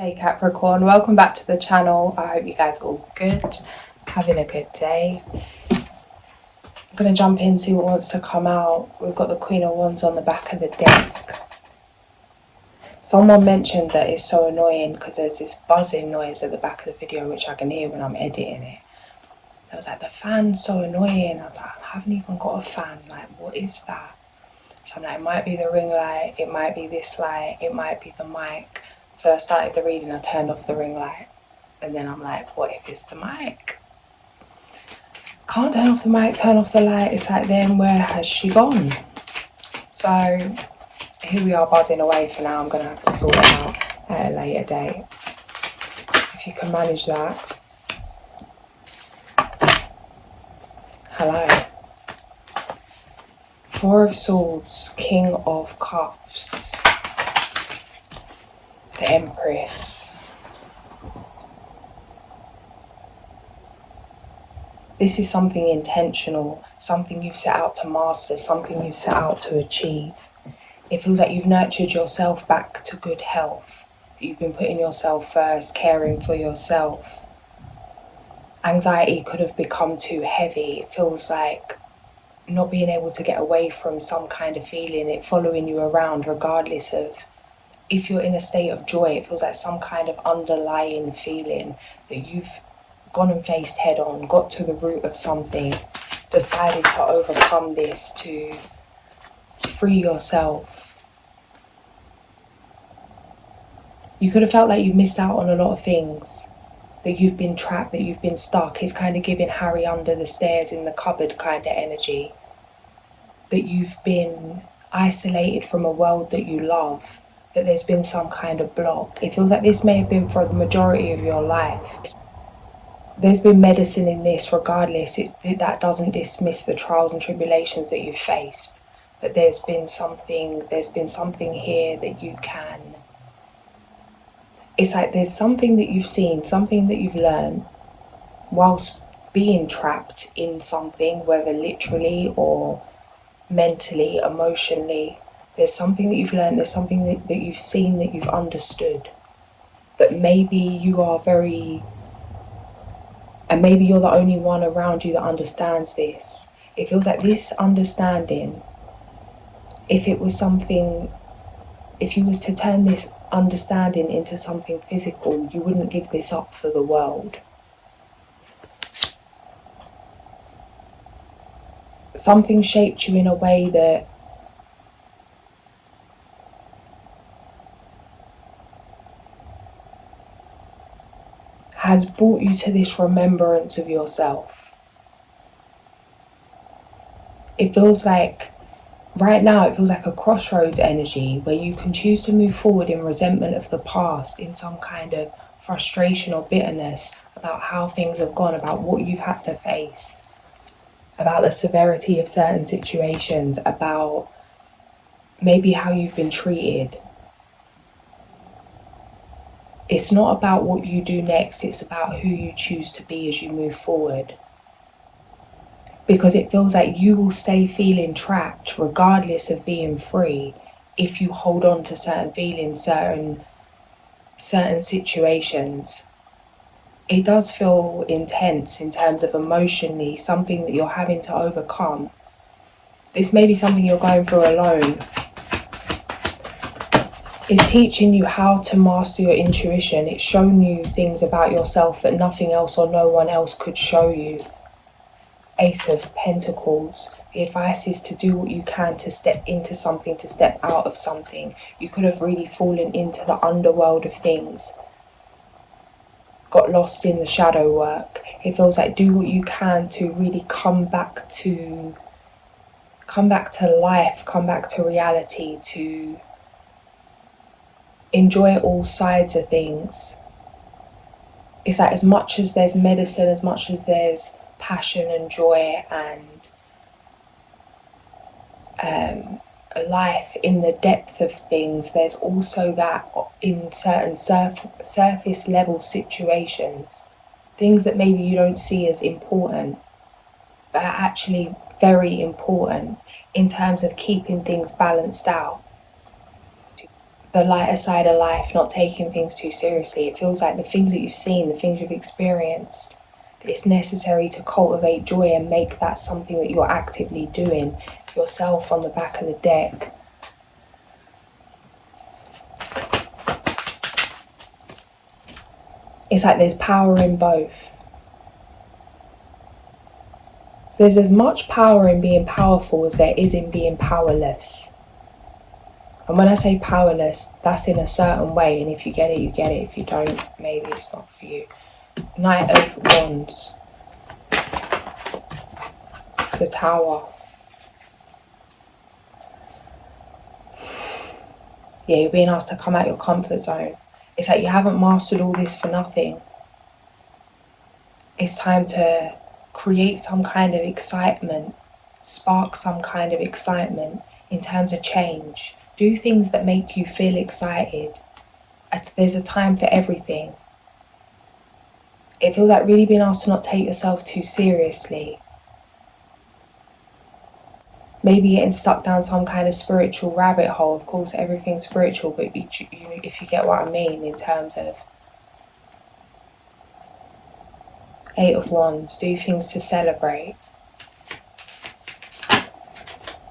Hey Capricorn, welcome back to the channel. I hope you guys are all good, having a good day. I'm going to jump in, see what wants to come out. We've got the Queen of Wands on the back of the deck. Someone mentioned that it's so annoying because there's this buzzing noise at the back of the video which I can hear when I'm editing it. I was like, the fan's so annoying. I was like, I haven't even got a fan. Like, what is that? So I'm like, it might be the ring light, it might be this light, it might be the mic. So I started the reading, I turned off the ring light, and then I'm like, what if it's the mic? Can't turn off the mic, turn off the light. It's like, then where has she gone? So here we are buzzing away for now. I'm going to have to sort it out at a later date. If you can manage that. Hello. Four of Swords, King of Cups. The Empress. This is something intentional, something you've set out to master, something you've set out to achieve. It feels like you've nurtured yourself back to good health. You've been putting yourself first, caring for yourself. Anxiety could have become too heavy. It feels like not being able to get away from some kind of feeling, it following you around regardless of if you're in a state of joy. It feels like some kind of underlying feeling that you've gone and faced head on, got to the root of something, decided to overcome this, to free yourself. You could have felt like you missed out on a lot of things, that you've been trapped, that you've been stuck. It's kind of giving Harry under the stairs in the cupboard kind of energy, that you've been isolated from a world that you love, that there's been some kind of block. It feels like this may have been for the majority of your life. There's been medicine in this regardless. That doesn't dismiss the trials and tribulations that you've faced. But there's been something here that you can. It's like there's something that you've seen, something that you've learned whilst being trapped in something, whether literally or mentally, emotionally. There's something that you've learned, there's something that you've seen, that you've understood. That maybe you are and maybe you're the only one around you that understands this. It feels like this understanding, if you was to turn this understanding into something physical, you wouldn't give this up for the world. Something shaped you in a way that has brought you to this remembrance of yourself. It feels like, right now, it feels like a crossroads energy where you can choose to move forward in resentment of the past, in some kind of frustration or bitterness about how things have gone, about what you've had to face, about the severity of certain situations, about maybe how you've been treated. It's not about what you do next, it's about who you choose to be as you move forward. Because it feels like you will stay feeling trapped regardless of being free if you hold on to certain feelings, certain situations. It does feel intense in terms of emotionally, something that you're having to overcome. This may be something you're going through alone. It's teaching you how to master your intuition. It's shown you things about yourself that nothing else or no one else could show you. Ace of Pentacles. The advice is to do what you can to step into something, to step out of something. You could have really fallen into the underworld of things, got lost in the shadow work. It feels like do what you can to really come back to life, come back to reality, to enjoy all sides of things. It's like as much as there's medicine, as much as there's passion and joy and life in the depth of things, there's also that in certain surface level situations, things that maybe you don't see as important but are actually very important in terms of keeping things balanced out. the lighter side of life, not taking things too seriously. It feels like the things that you've seen, the things you've experienced, it's necessary to cultivate joy and make that something that you're actively doing yourself on the back of the deck. It's like there's power in both. There's as much power in being powerful as there is in being powerless. And when I say powerless, that's in a certain way, and if you get it, you get it. If you don't, maybe it's not for you. Knight of Wands. The Tower. Yeah, you're being asked to come out your comfort zone. It's like you haven't mastered all this for nothing. It's time to create some kind of excitement, spark some kind of excitement in terms of change. Do things that make you feel excited. There's a time for everything. It feels like really being asked to not take yourself too seriously. Maybe getting stuck down some kind of spiritual rabbit hole. Of course, everything's spiritual, but if you get what I mean in terms of Eight of Wands, do things to celebrate.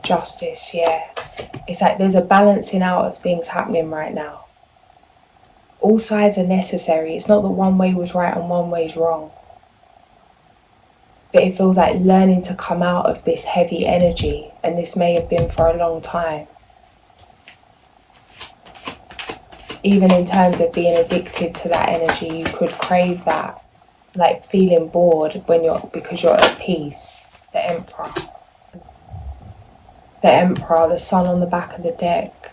Justice, yeah. It's like there's a balancing out of things happening right now. All sides are necessary. It's not that one way was right and one way's wrong. But it feels like learning to come out of this heavy energy, and this may have been for a long time. Even in terms of being addicted to that energy, you could crave that, like feeling bored because you're at peace. The Emperor. The Emperor, the sun on the back of the deck.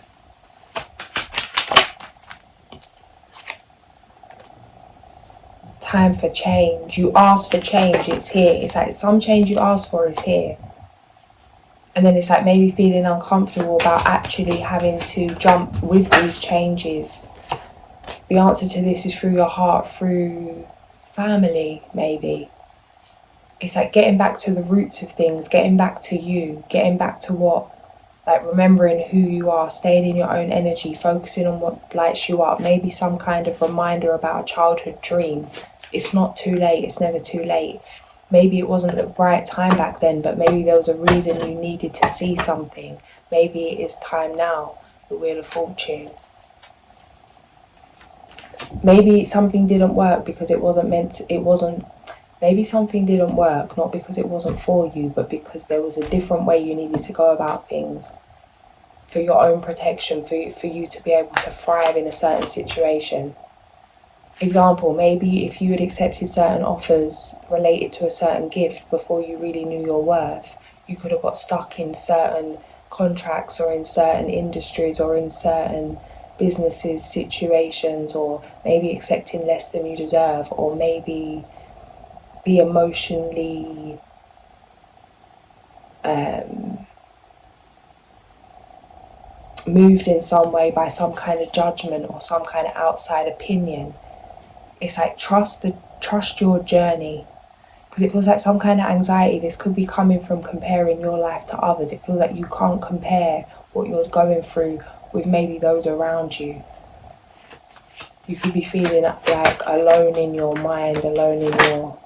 Time for change. You ask for change, it's here. It's like some change you ask for is here. And then it's like maybe feeling uncomfortable about actually having to jump with these changes. The answer to this is through your heart, through family, maybe. It's like getting back to the roots of things, getting back to you, getting back to like remembering who you are, staying in your own energy, focusing on what lights you up, maybe some kind of reminder about a childhood dream. It's not too late, it's never too late. Maybe it wasn't the right time back then, but maybe there was a reason you needed to see something. Maybe it is time now, the Wheel of Fortune. Maybe something didn't work because maybe something didn't work, not because it wasn't for you, but because there was a different way you needed to go about things for your own protection, for you to be able to thrive in a certain situation. Example, maybe if you had accepted certain offers related to a certain gift before you really knew your worth, you could have got stuck in certain contracts or in certain industries or in certain businesses, situations, or maybe accepting less than you deserve, or maybe be emotionally moved in some way by some kind of judgment or some kind of outside opinion. It's like trust your journey, because it feels like some kind of anxiety. This could be coming from comparing your life to others. It feels like you can't compare what you're going through with maybe those around you. You could be feeling like alone in your mind, alone in your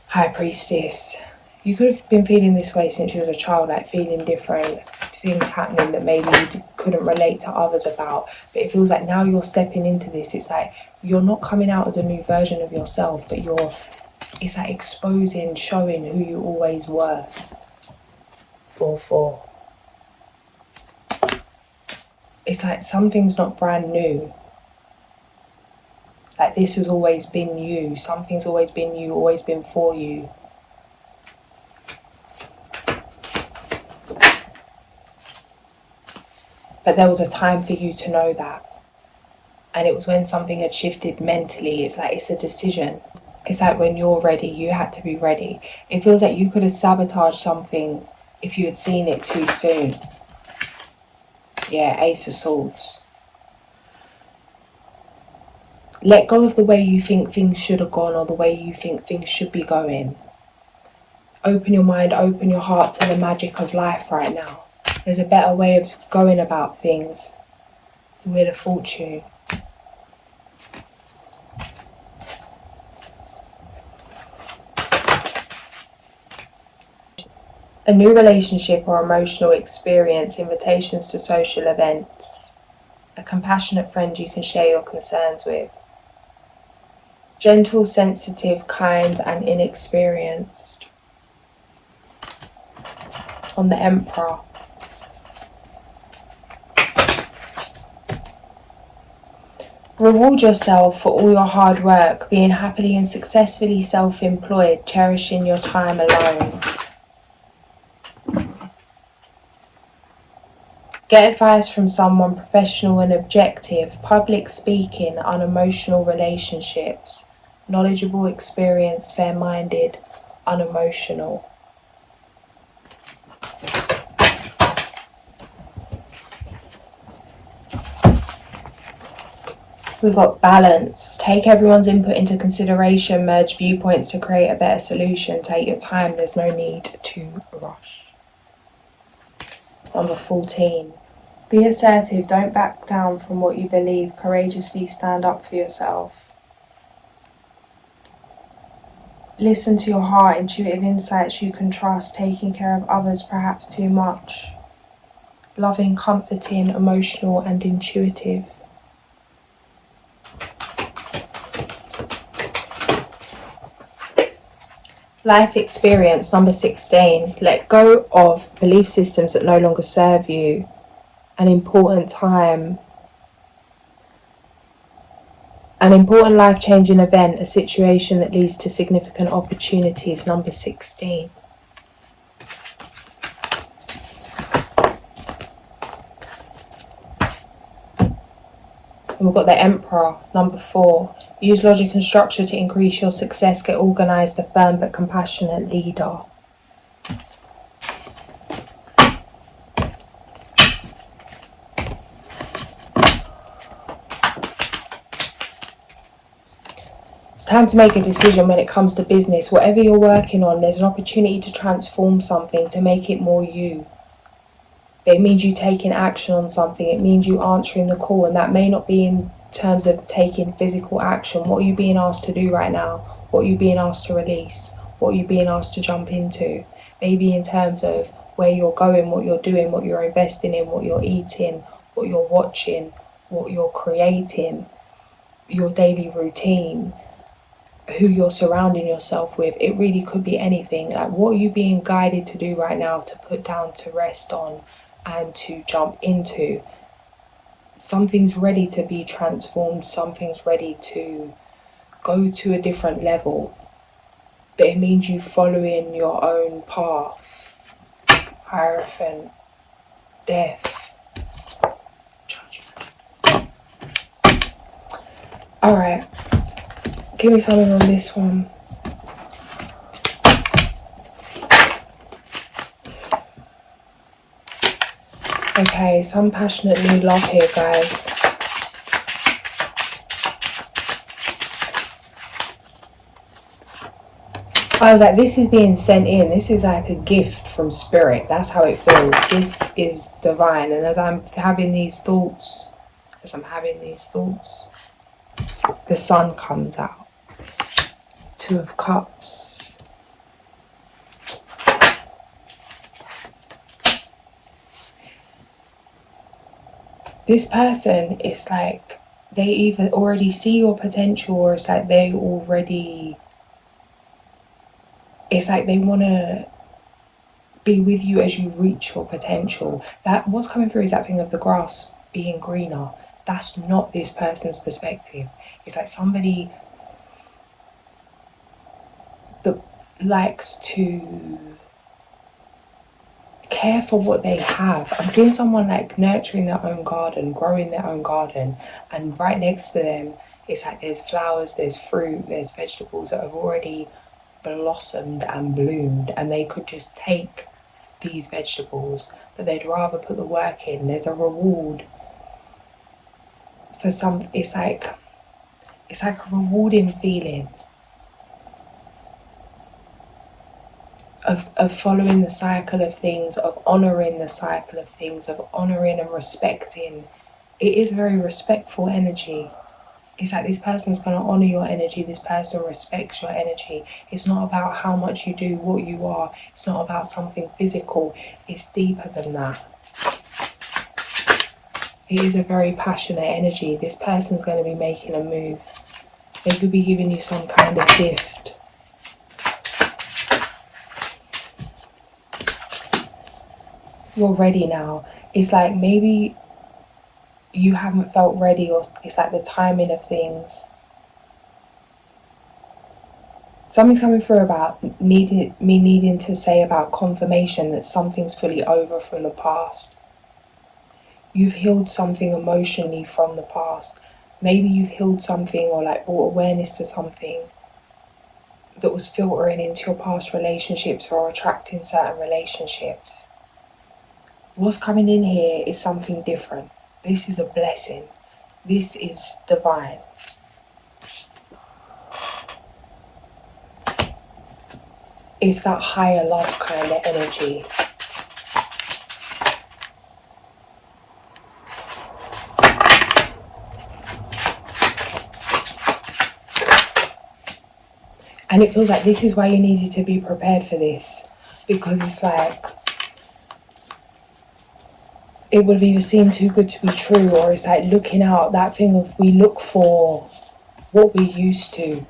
High Priestess. You could have been feeling this way since you was a child, like feeling different, things happening that maybe you couldn't relate to others about. But it feels like now you're stepping into this. It's like you're not coming out as a new version of yourself, but it's like exposing, showing who you always were. 4-4. It's like something's not brand new. Like this has always been you. Something's always been you, always been for you. But there was a time for you to know that. And it was when something had shifted mentally. It's like it's a decision. It's like when you're ready, you had to be ready. It feels like you could have sabotaged something if you had seen it too soon. Yeah, Ace of Swords. Let go of the way you think things should have gone or the way you think things should be going. Open your mind, open your heart to the magic of life right now. There's a better way of going about things. Wheel of Fortune. A new relationship or emotional experience, invitations to social events, a compassionate friend you can share your concerns with. Gentle, sensitive, kind and inexperienced. On the Emperor. Reward yourself for all your hard work, being happily and successfully self-employed, cherishing your time alone. Get advice from someone professional and objective, public speaking, unemotional relationships, knowledgeable, experienced, fair-minded, unemotional. We've got balance. Take everyone's input into consideration, merge viewpoints to create a better solution. Take your time, there's no need to rush. Number 14. Be assertive, don't back down from what you believe. Courageously stand up for yourself. Listen to your heart, intuitive insights you can trust. Taking care of others perhaps too much. Loving, comforting, emotional and intuitive. Life experience, number 16. Let go of belief systems that no longer serve you. An important life-changing event, a situation that leads to significant opportunities, number 16. And we've got the Emperor, number 4. Use logic and structure to increase your success. Get organised, a firm but compassionate leader. It's time to make a decision when it comes to business. Whatever you're working on, there's an opportunity to transform something, to make it more you. But it means you taking action on something. It means you answering the call, and that may not be in terms of taking physical action. What are you being asked to do right now? What are you being asked to release? What are you being asked to jump into? Maybe in terms of where you're going, what you're doing, what you're investing in, what you're eating, what you're watching, what you're creating, your daily routine, who you're surrounding yourself with. It really could be anything. Like, what are you being guided to do right now, to put down, to rest on and to jump into? Something's ready to be transformed, something's ready to go to a different level, but it means you following your own path. Hierophant, death, judgment. Alright, give me something on this one. Okay, some passionate new love here, guys. I was like, this is being sent in. This is like a gift from spirit. That's how it feels. This is divine. And as I'm having these thoughts, the sun comes out. 2 of Cups. This person is like, they either already see your potential, or it's like they already, it's like they want to be with you as you reach your potential. That what's coming through is that thing of the grass being greener. That's not this person's perspective. It's like somebody that likes to care for what they have. I'm seeing someone like nurturing their own garden, growing their own garden, and right next to them it's like there's flowers, there's fruit, there's vegetables that have already blossomed and bloomed, and they could just take these vegetables, but they'd rather put the work in. There's a reward for some. It's like a rewarding feeling of following the cycle of things, of honouring the cycle of things, of honouring and respecting it is very respectful energy. It's like this person's going to honour your energy, this person respects your energy. It's not about how much you do, what you are. It's not about something physical. It's deeper than that. It is a very passionate energy. This person's going to be making a move. They could be giving you some kind of gift. You're ready now. It's like maybe you haven't felt ready, or it's like the timing of things. Something's coming through about needing to say about confirmation that something's fully over from the past. You've healed something emotionally from the past. Maybe you've healed something or like brought awareness to something that was filtering into your past relationships or attracting certain relationships. What's coming in here is something different. This is a blessing. This is divine. It's that higher love kind of energy. And it feels like this is why you needed to be prepared for this. Because it's like, it would have either seemed too good to be true, or it's like looking out, that thing of we look for what we're used to.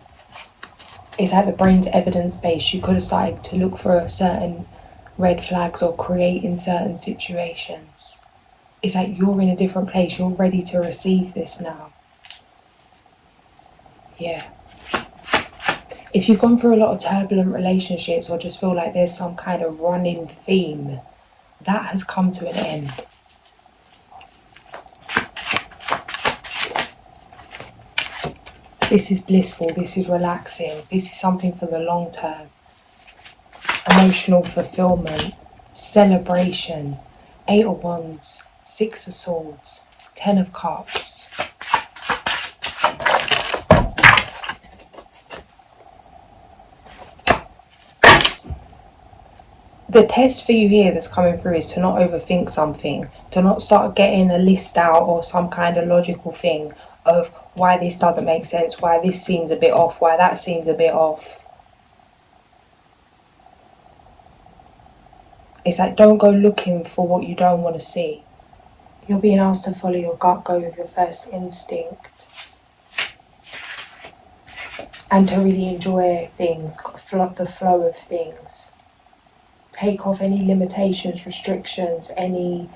It's like the brain's evidence-based. You could have started to look for certain red flags or create in certain situations. It's like you're in a different place. You're ready to receive this now. Yeah. If you've gone through a lot of turbulent relationships or just feel like there's some kind of running theme, that has come to an end. This is blissful, this is relaxing, this is something for the long term. Emotional fulfillment, celebration, 8 of Wands, 6 of Swords, 10 of Cups. The test for you here that's coming through is to not overthink something, to not start getting a list out or some kind of logical thing of why this doesn't make sense, why this seems a bit off, why that seems a bit off. It's like, don't go looking for what you don't want to see. You're being asked to follow your gut, go with your first instinct. And to really enjoy things, the flow of things. Take off any limitations, restrictions, any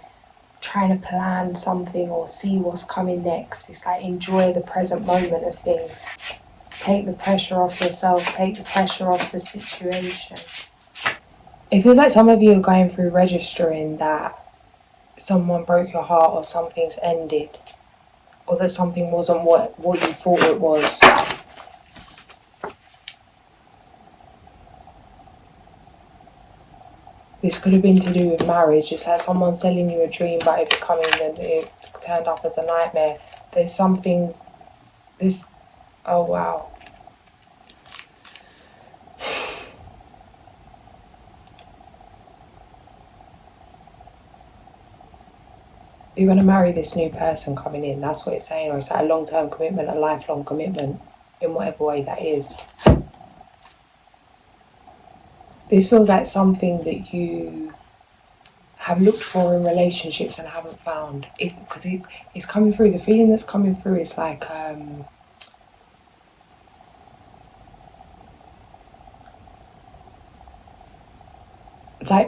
trying to plan something or see what's coming next. It's like enjoy the present moment of things. Take the pressure off yourself, take the pressure off the situation. It feels like some of you are going through registering that someone broke your heart or something's ended, or that something wasn't what you thought it was. This could have been to do with marriage. It's like someone selling you a dream, but it turned up as a nightmare. There's something, oh wow. You're going to marry this new person coming in. That's what it's saying. Or it's like a long-term commitment, a lifelong commitment, in whatever way that is. This feels like something that you have looked for in relationships and haven't found. Because it's coming through. The feeling that's coming through is like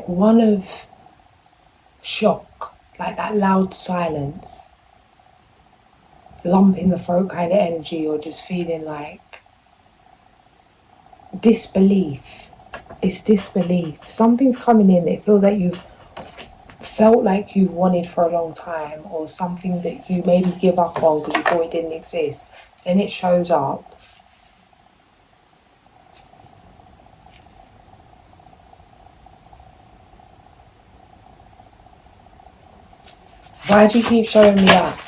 one of shock, like that loud silence, lump in the throat kind of energy, or just feeling like disbelief. It's disbelief. Something's coming in that feels like you've felt like you've wanted for a long time, or something that you maybe give up on because you thought it didn't exist. Then it shows up. Why do you keep showing me up?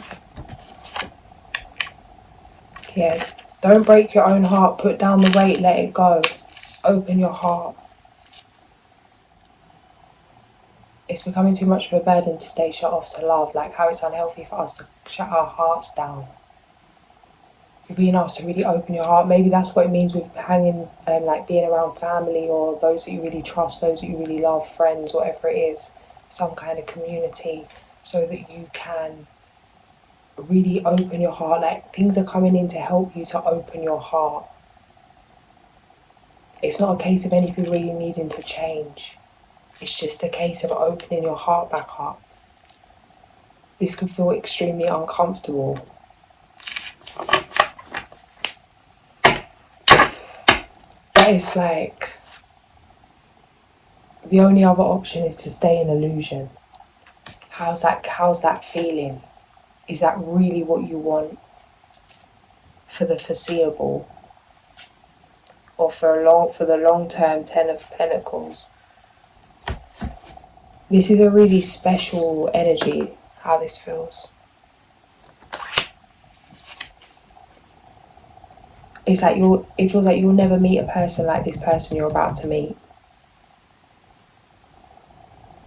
Yeah, don't break your own heart. Put down the weight, let it go. Open your heart. It's becoming too much of a burden to stay shut off to love, like how it's unhealthy for us to shut our hearts down. You're being asked to really open your heart. Maybe that's what it means with hanging, like being around family or those that you really trust, those that you really love, friends, whatever it is, some kind of community, so that you can really open your heart. Like things are coming in to help you to open your heart. It's not a case of anything really needing to change. It's just a case of opening your heart back up. This could feel extremely uncomfortable. But it's like, the only other option is to stay in illusion. How's that feeling? Is that really what you want for the foreseeable? Or for the long-term 10 of Pentacles? This is a really special energy, how this feels. It's like it feels like you'll never meet a person like this person you're about to meet.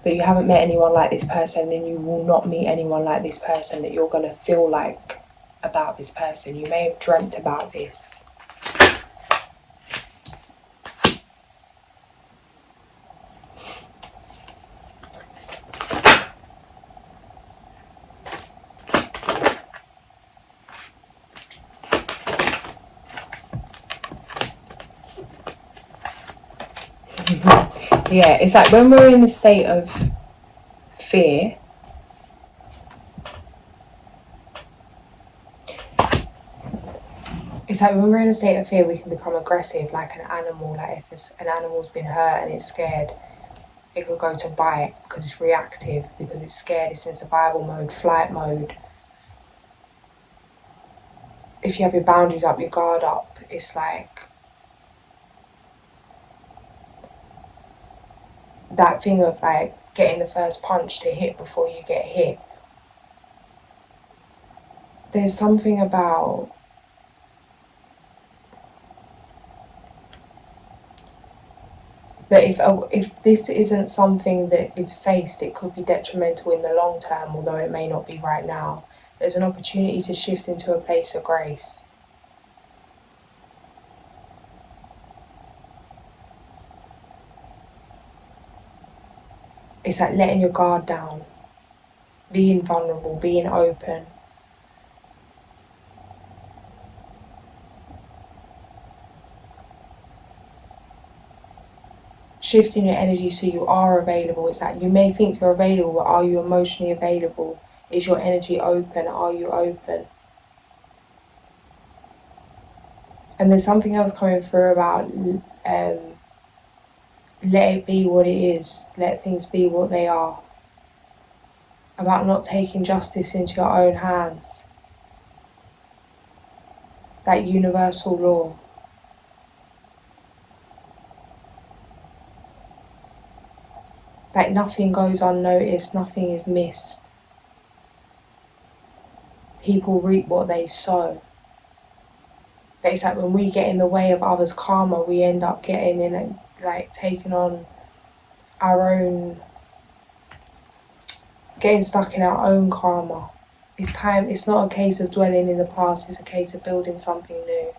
That you haven't met anyone like this person, and you will not meet anyone like this person that you're going to feel like about this person. You may have dreamt about this. Yeah, it's like when we're in a state of fear, we can become aggressive like an animal. Like if an animal's been hurt and it's scared, it could go to bite because it's reactive, because it's scared, it's in survival mode, flight mode. If you have your boundaries up, your guard up, it's like that thing of like getting the first punch to hit before you get hit. There's something about that if this isn't something that is faced, it could be detrimental in the long term, although it may not be right now. There's an opportunity to shift into a place of grace. It's like letting your guard down, being vulnerable, being open. Shifting your energy so you are available. It's like you may think you're available, but are you emotionally available? Is your energy open? Are you open? And there's something else coming through about let it be what it is. Let things be what they are. About not taking justice into your own hands. That universal law. Like nothing goes unnoticed, nothing is missed. People reap what they sow. But it's like when we get in the way of others' karma, we end up getting in it, like taking on our own, getting stuck in our own karma. It's not a case of dwelling in the past, it's a case of building something new.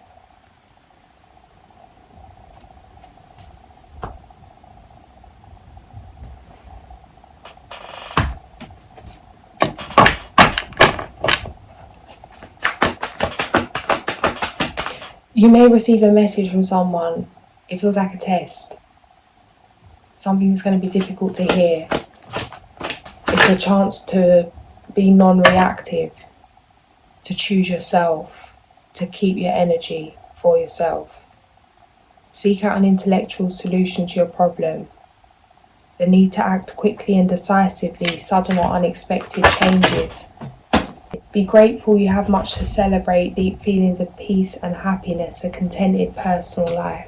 You may receive a message from someone. It feels like a test. Something that's going to be difficult to hear. It's a chance to be non-reactive, to choose yourself, to keep your energy for yourself. Seek out an intellectual solution to your problem. The need to act quickly and decisively, sudden or unexpected changes. Be grateful you have much to celebrate, deep feelings of peace and happiness, a contented personal life.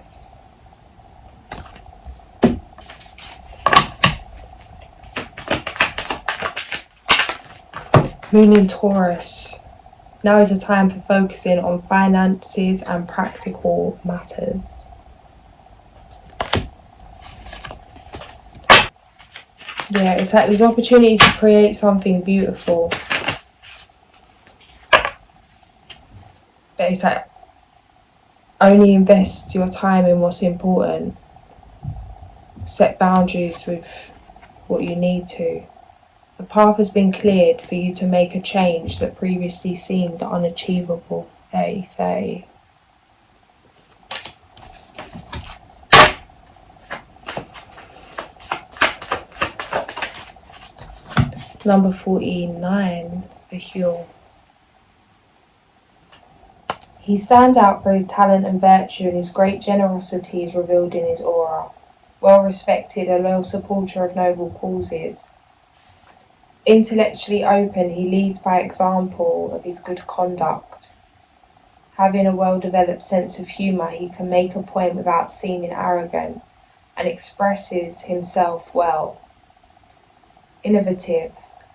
Moon in Taurus. Now is a time for focusing on finances and practical matters. Yeah, it's like there's opportunity to create something beautiful. But it's like only invest your time in what's important. Set boundaries with what you need to. The path has been cleared for you to make a change that previously seemed unachievable. 30. Number 49, the Huel. He stands out for his talent and virtue, and his great generosity is revealed in his aura. Well respected, a loyal supporter of noble causes. Intellectually open, he leads by example of his good conduct. Having a well-developed sense of humour, he can make a point without seeming arrogant, and expresses himself well. Innovative,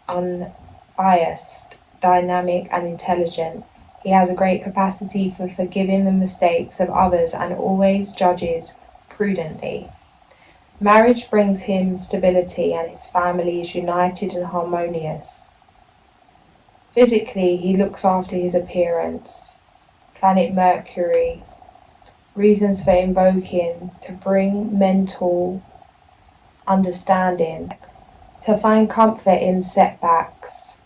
unbiased, dynamic and intelligent, he has a great capacity for forgiving the mistakes of others and always judges prudently. Marriage brings him stability and his family is united and harmonious. Physically, he looks after his appearance. Planet Mercury, reasons for invoking to bring mental understanding, to find comfort in setbacks,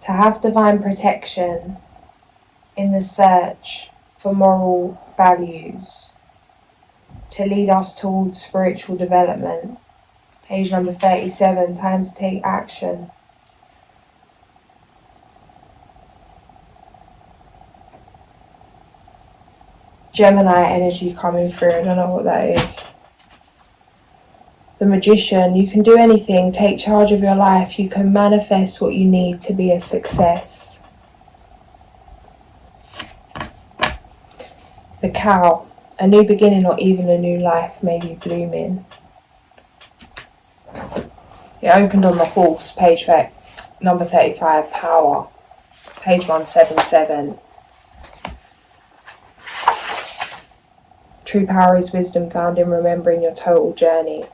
to have divine protection in the search for moral values, to lead us towards spiritual development. Page number 37, time to take action. Gemini energy coming through, I don't know what that is. The Magician, you can do anything, take charge of your life, you can manifest what you need to be a success. The Cow, a new beginning or even a new life may be blooming. It opened on the Horse, page number 35, Power, page 177. True power is wisdom found in remembering your total journey.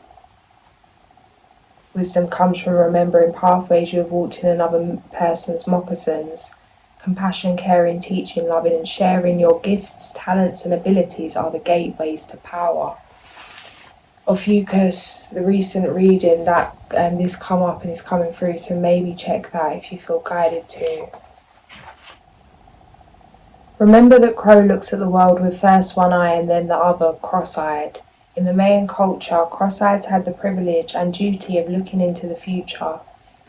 Wisdom comes from remembering pathways you have walked in another person's moccasins. Compassion, caring, teaching, loving and sharing your gifts, talents and abilities are the gateways to power. Ophiuchus, the recent reading that this come up and is coming through, so maybe check that if you feel guided to. Remember that Crow looks at the world with first one eye and then the other cross-eyed. In the Mayan culture, cross-eyeds had the privilege and duty of looking into the future.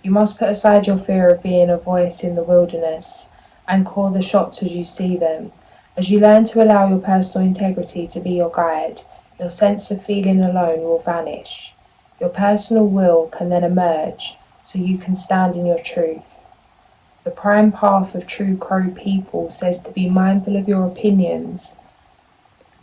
You must put aside your fear of being a voice in the wilderness and call the shots as you see them. As you learn to allow your personal integrity to be your guide, your sense of feeling alone will vanish. Your personal will can then emerge so you can stand in your truth. The prime path of true Crow people says to be mindful of your opinions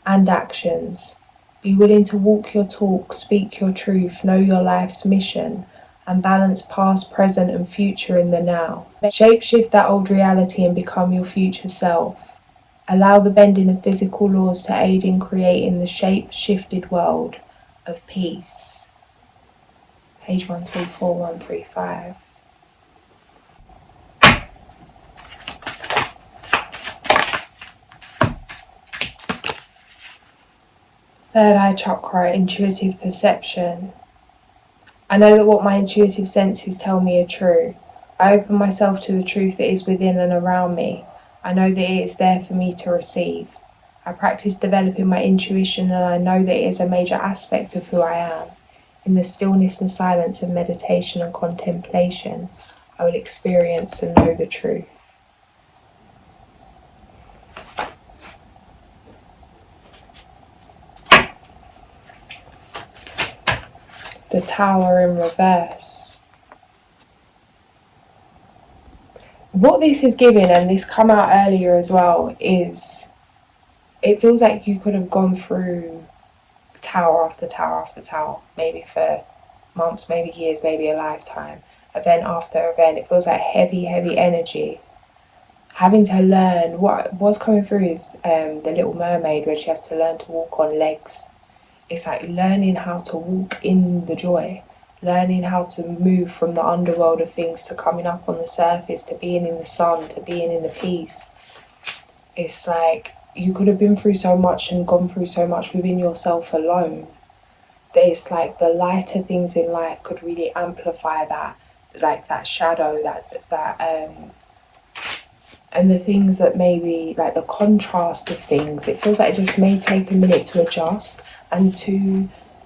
and actions. Be willing to walk your talk, speak your truth, know your life's mission, and balance past, present, and future in the now. Shapeshift that old reality and become your future self. Allow the bending of physical laws to aid in creating the shape-shifted world of peace. Page 134, 135. Third eye chakra, intuitive perception. I know that what my intuitive senses tell me are true. I open myself to the truth that is within and around me. I know that it is there for me to receive. I practice developing my intuition and I know that it is a major aspect of who I am. In the stillness and silence of meditation and contemplation, I will experience and know the truth. The Tower in reverse. What this is giving, and this come out earlier as well, is it feels like you could have gone through tower after tower after tower, maybe for months, maybe years, maybe a lifetime, event after event. It feels like heavy energy. Having to learn, what's coming through is the Little Mermaid, where she has to learn to walk on legs. It's like learning how to walk in the joy, learning how to move from the underworld of things to coming up on the surface, to being in the sun, to being in the peace. It's like you could have been through so much and gone through so much within yourself alone, that it's like the lighter things in life could really amplify that, like that shadow, and the things that maybe, like the contrast of things, it feels like it just may take a minute to adjust, and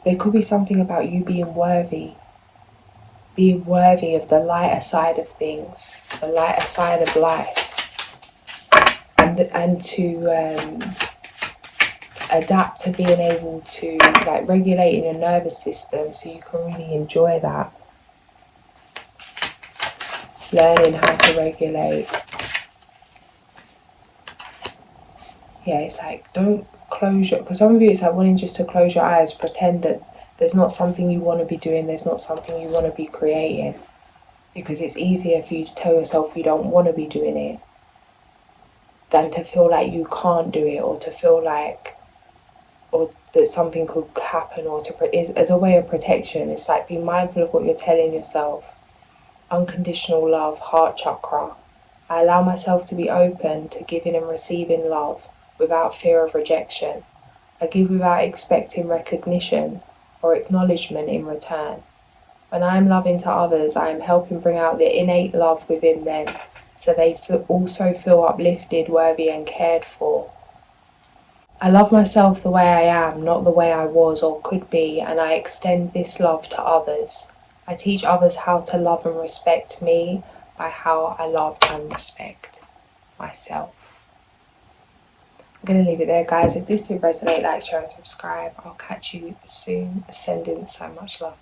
there could be something about you being worthy of the lighter side of things, the lighter side of life, and to adapt to being able to like regulate your nervous system so you can really enjoy that. Learning how to regulate. Yeah, it's like, don't close your, because some of you it's like wanting just to close your eyes, pretend that there's not something you want to be doing, there's not something you want to be creating, because it's easier for you to tell yourself you don't want to be doing it than to feel like you can't do it, or to feel like, or that something could happen, or as a way of protection. It's like, be mindful of what you're telling yourself. Unconditional love, heart chakra. I allow myself to be open to giving and receiving love without fear of rejection. I give without expecting recognition or acknowledgement in return. When I am loving to others, I am helping bring out the innate love within them, so they also feel uplifted, worthy and cared for. I love myself the way I am, not the way I was or could be, and I extend this love to others. I teach others how to love and respect me by how I love and respect myself. I'm going to leave it there, guys. If this did resonate, like, share and subscribe. I'll catch you soon. Ascending, so much love.